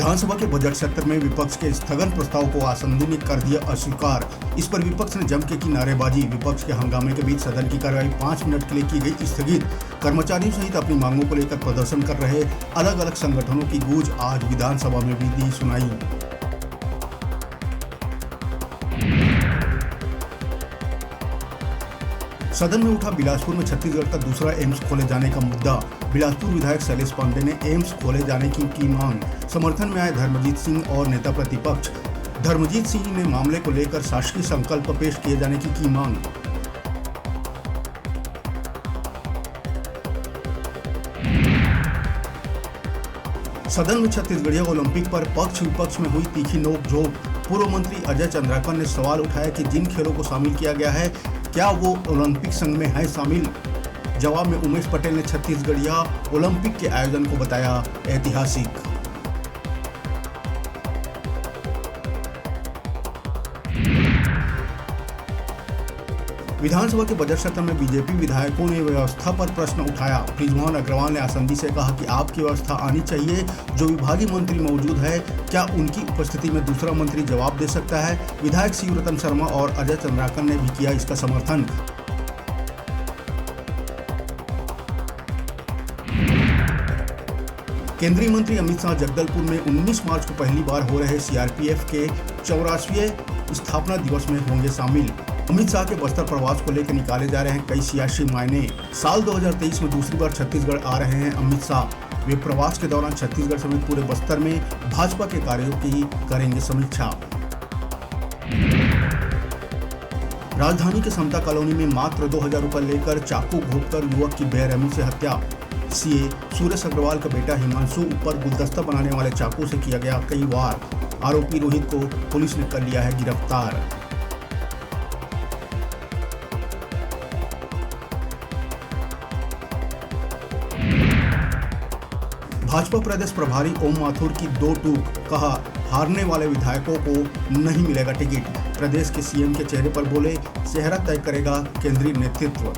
विधानसभा के बजट सत्र में विपक्ष के स्थगन प्रस्ताव को आसंदी ने कर दिया अस्वीकार। इस पर विपक्ष ने जम के की नारेबाजी। विपक्ष के हंगामे के बीच सदन की कार्यवाही 5 मिनट के लिए की गई स्थगित। कर्मचारियों सहित अपनी मांगों को लेकर प्रदर्शन कर रहे अलग अलग संगठनों की गूंज आज विधानसभा में भी दी सुनाई। सदन में उठा बिलासपुर में छत्तीसगढ़ का दूसरा एम्स खोले जाने का मुद्दा। बिलासपुर विधायक शैलेश पांडे ने एम्स खोले जाने की मांग। समर्थन में आए धर्मजीत सिंह और नेता प्रतिपक्ष। धर्मजीत सिंह ने मामले को लेकर शासकीय संकल्प पेश किए जाने की मांग। सदन में छत्तीसगढ़िया ओलंपिक पर पक्ष विपक्ष में हुई तीखी नोकझोंक। पूर्व मंत्री अजय चंद्राकर ने सवाल उठाया कि जिन खेलों को शामिल किया गया है क्या वो ओलंपिक संघ में है शामिल। जवाब में उमेश पटेल ने छत्तीसगढ़िया ओलंपिक के आयोजन को बताया ऐतिहासिक। विधानसभा के बजट सत्र में बीजेपी विधायकों ने व्यवस्था पर प्रश्न उठाया। बृजमोहन अग्रवाल ने आसंदी से कहा कि आपकी व्यवस्था आनी चाहिए। जो विभागीय मंत्री मौजूद है क्या उनकी उपस्थिति में दूसरा मंत्री जवाब दे सकता है। विधायक शिवरतन शर्मा और अजय चंद्राकर ने भी किया इसका समर्थन। केंद्रीय मंत्री अमित शाह जगदलपुर में 19 मार्च को पहली बार हो रहे सीआरपीएफ के 84वें स्थापना दिवस में होंगे शामिल। अमित शाह के बस्तर प्रवास को लेकर निकाले जा रहे हैं कई सियासी मायने। साल 2023 में दूसरी बार छत्तीसगढ़ आ रहे हैं अमित शाह। वे प्रवास के दौरान छत्तीसगढ़ समेत पूरे बस्तर में भाजपा के कार्यों की करेंगे समीक्षा। राजधानी के समता कॉलोनी में मात्र 2000 रुपये लेकर चाकू घोंपकर युवक की बेरहमी से हत्या। सीए सुरेश अग्रवाल का बेटा हिमांशु ऊपर गुलदस्ता बनाने वाले चाकू से किया गया कई वार। आरोपी रोहित को पुलिस ने कर लिया है गिरफ्तार। भाजपा प्रदेश प्रभारी ओम माथुर की दो टूक। कहा हारने वाले विधायकों को नहीं मिलेगा टिकट। प्रदेश के सीएम के चेहरे पर बोले चेहरा तय करेगा केंद्रीय नेतृत्व।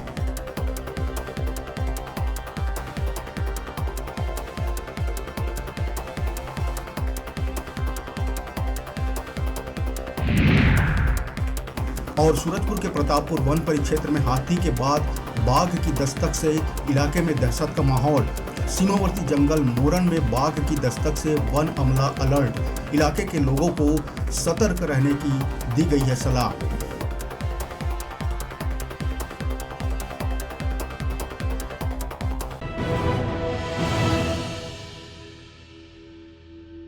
और सूरजपुर के प्रतापपुर वन परिक्षेत्र में हाथी के बाद बाघ की दस्तक से इलाके में दहशत का माहौल। सीमावर्ती जंगल मोरन में बाघ की दस्तक से वन अमला अलर्ट। इलाके के लोगों को सतर्क रहने की दी गई है सलाह।